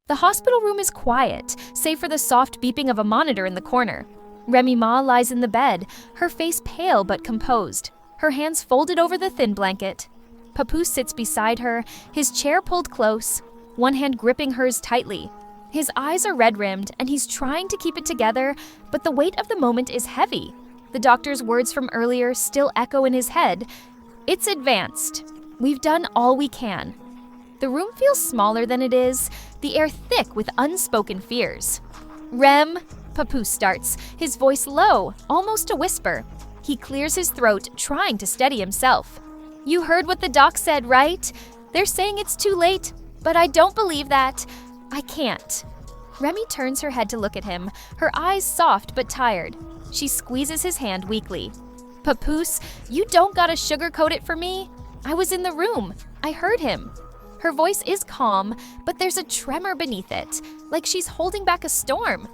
The hospital room is quiet, save for the soft beeping of a monitor in the corner. Remy Ma lies in the bed, her face pale but composed, her hands folded over the thin blanket. Papoose sits beside her, his chair pulled close, one hand gripping hers tightly. His eyes are red-rimmed, and he's trying to keep it together, but the weight of the moment is heavy. The doctor's words from earlier still echo in his head. It's advanced. We've done all we can. The room feels smaller than it is, the air thick with unspoken fears. Rem, Papoose starts, his voice low, almost a whisper. He clears his throat, trying to steady himself. You heard what the doc said, right? They're saying it's too late, but I don't believe that. I can't. Remy turns her head to look at him, her eyes soft but tired. She squeezes his hand weakly. Papoose, you don't gotta sugarcoat it for me. I was in the room. I heard him. Her voice is calm, but there's a tremor beneath it, like she's holding back a storm.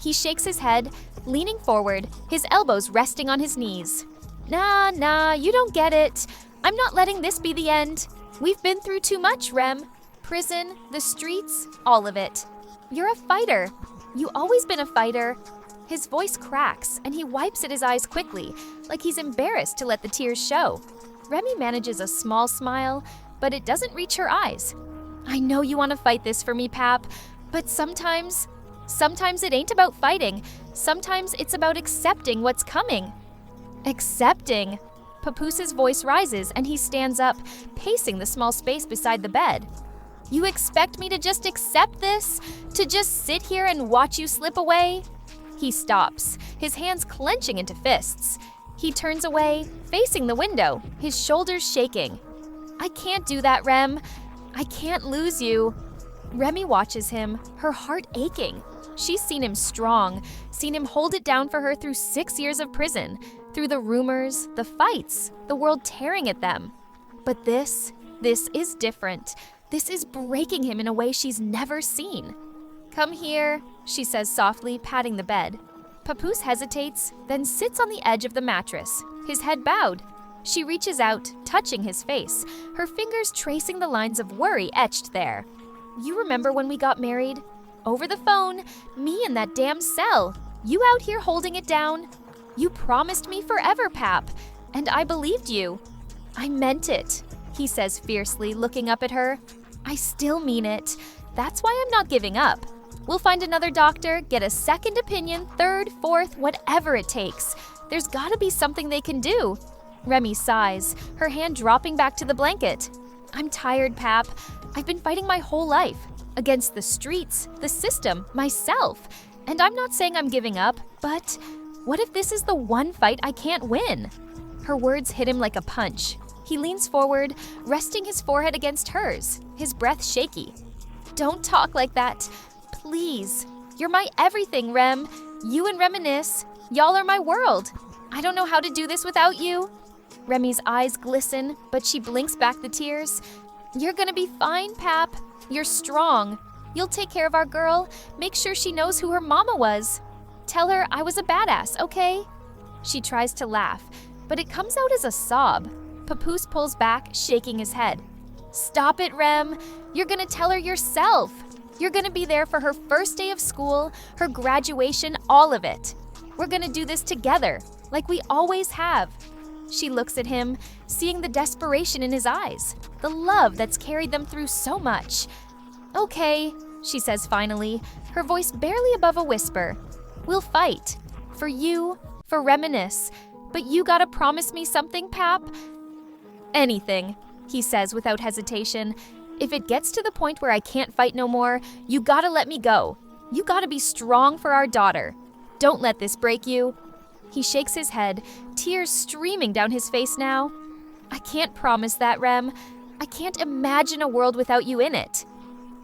He shakes his head, leaning forward, his elbows resting on his knees. Nah, you don't get it. I'm not letting this be the end. We've been through too much, Rem. Prison, the streets, all of it. You're a fighter. You've always been a fighter. His voice cracks, and he wipes at his eyes quickly, like he's embarrassed to let the tears show. Remy manages a small smile, but it doesn't reach her eyes. I know you want to fight this for me, Pap, but sometimes it ain't about fighting. Sometimes it's about accepting what's coming. Accepting? Papoose's voice rises, and he stands up, pacing the small space beside the bed. You expect me to just accept this? To just sit here and watch you slip away? He stops, his hands clenching into fists. He turns away, facing the window, his shoulders shaking. I can't do that, Rem. I can't lose you. Remy watches him, her heart aching. She's seen him strong, seen him hold it down for her through 6 years of prison, through the rumors, the fights, the world tearing at them. But this is different. This is breaking him in a way she's never seen. Come here, she says softly, patting the bed. Papoose hesitates, then sits on the edge of the mattress, his head bowed. She reaches out, touching his face, her fingers tracing the lines of worry etched there. You remember when we got married? Over the phone, me in that damn cell. You out here holding it down? You promised me forever, Pap, and I believed you. I meant it, he says fiercely, looking up at her. I still mean it. That's why I'm not giving up. We'll find another doctor, get a second opinion, third, fourth, whatever it takes. There's gotta be something they can do. Remy sighs, her hand dropping back to the blanket. I'm tired, Pap. I've been fighting my whole life. Against the streets, the system, myself. And I'm not saying I'm giving up, but what if this is the one fight I can't win? Her words hit him like a punch. He leans forward, resting his forehead against hers, his breath shaky. Don't talk like that. Please. You're my everything, Rem. You and Reminisce. Y'all are my world. I don't know how to do this without you. Remy's eyes glisten, but she blinks back the tears. You're gonna be fine, Pap. You're strong. You'll take care of our girl. Make sure she knows who her mama was. Tell her I was a badass, okay? She tries to laugh, but it comes out as a sob. Papoose pulls back, shaking his head. Stop it, Rem. You're gonna tell her yourself. You're gonna be there for her first day of school, her graduation, all of it. We're gonna do this together, like we always have. She looks at him, seeing the desperation in his eyes, the love that's carried them through so much. Okay, she says finally, her voice barely above a whisper. We'll fight. For you, for Reminisce. But you gotta promise me something, Pap? Anything, he says without hesitation. If it gets to the point where I can't fight no more, you gotta let me go. You gotta be strong for our daughter. Don't let this break you. He shakes his head, tears streaming down his face now. I can't promise that, Rem. I can't imagine a world without you in it.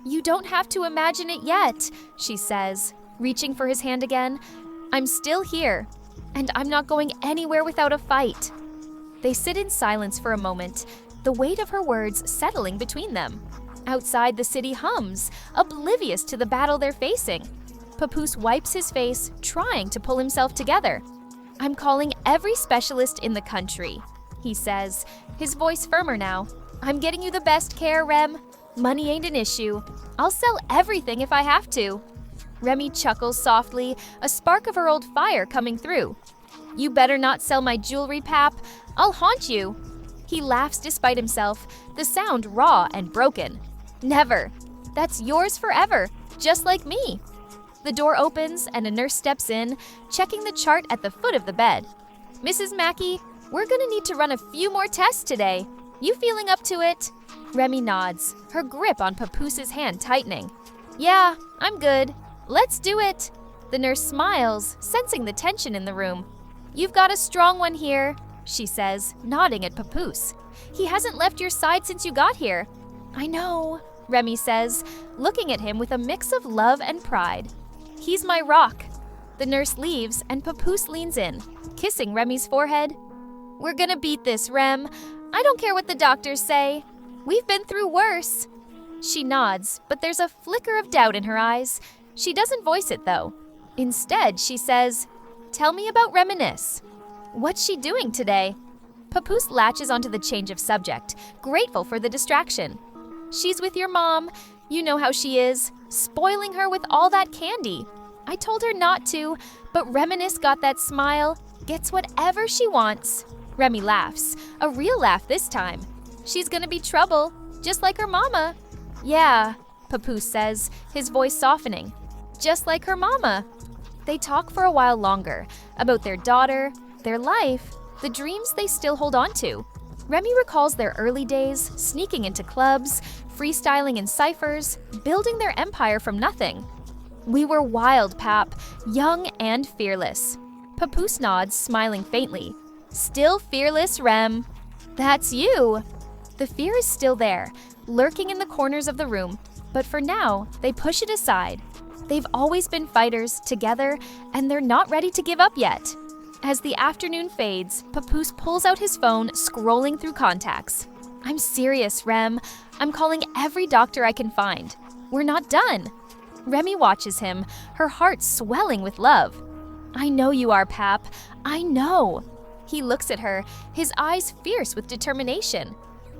You don't have to imagine it yet, she says, reaching for his hand again. I'm still here, and I'm not going anywhere without a fight. They sit in silence for a moment, the weight of her words settling between them. Outside, the city hums, oblivious to the battle they're facing. Papoose wipes his face, trying to pull himself together. I'm calling every specialist in the country, he says, his voice firmer now. I'm getting you the best care, Rem. Money ain't an issue. I'll sell everything if I have to. Remy chuckles softly, a spark of her old fire coming through. You better not sell my jewelry, Pap. I'll haunt you. He laughs despite himself, the sound raw and broken. Never. That's yours forever, just like me. The door opens and a nurse steps in, checking the chart at the foot of the bed. Mrs. Mackey, we're gonna need to run a few more tests today. You feeling up to it? Remy nods, her grip on Papoose's hand tightening. Yeah, I'm good. Let's do it. The nurse smiles, sensing the tension in the room. You've got a strong one here, she says, nodding at Papoose. He hasn't left your side since you got here. I know, Remy says, looking at him with a mix of love and pride. He's my rock. The nurse leaves and Papoose leans in, kissing Remy's forehead. We're gonna beat this, Rem. I don't care what the doctors say. We've been through worse. She nods, but there's a flicker of doubt in her eyes. She doesn't voice it, though. Instead, she says, Tell me about Reminisce. What's she doing today? Papoose latches onto the change of subject, grateful for the distraction. She's with your mom. You know how she is, spoiling her with all that candy. I told her not to, but Reminisce got that smile, gets whatever she wants. Remy laughs, a real laugh this time. She's gonna be trouble, just like her mama. Yeah, Papoose says, his voice softening. Just like her mama. They talk for a while longer, about their daughter, their life, the dreams they still hold on to. Remy recalls their early days, sneaking into clubs, freestyling in ciphers, building their empire from nothing. We were wild, Pap, young and fearless. Papoose nods, smiling faintly. Still fearless, Rem. That's you. The fear is still there, lurking in the corners of the room, but for now, they push it aside. They've always been fighters, together, and they're not ready to give up yet. As the afternoon fades, Papoose pulls out his phone, scrolling through contacts. I'm serious, Rem. I'm calling every doctor I can find. We're not done. Remy watches him, her heart swelling with love. I know you are, Pap. I know. He looks at her, his eyes fierce with determination.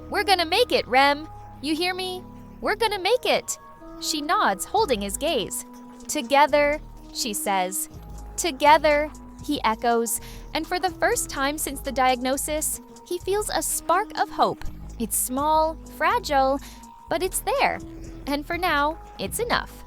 We're gonna make it, Rem. You hear me? We're gonna make it. She nods, holding his gaze. Together, she says. Together, he echoes, and for the first time since the diagnosis, he feels a spark of hope. It's small, fragile, but it's there. And for now, it's enough.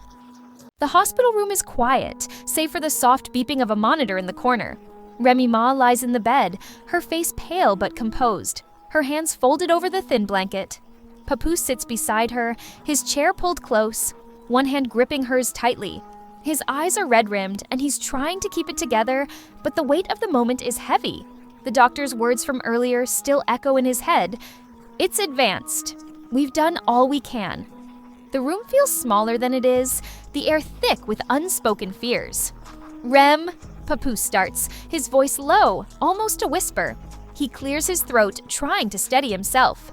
The hospital room is quiet, save for the soft beeping of a monitor in the corner. Remy Ma lies in the bed, her face pale but composed, her hands folded over the thin blanket. Papoose sits beside her, his chair pulled close, one hand gripping hers tightly. His eyes are red-rimmed, and he's trying to keep it together, but the weight of the moment is heavy. The doctor's words from earlier still echo in his head. It's advanced. We've done all we can. The room feels smaller than it is, the air thick with unspoken fears. Rem, Papoose starts, his voice low, almost a whisper. He clears his throat, trying to steady himself.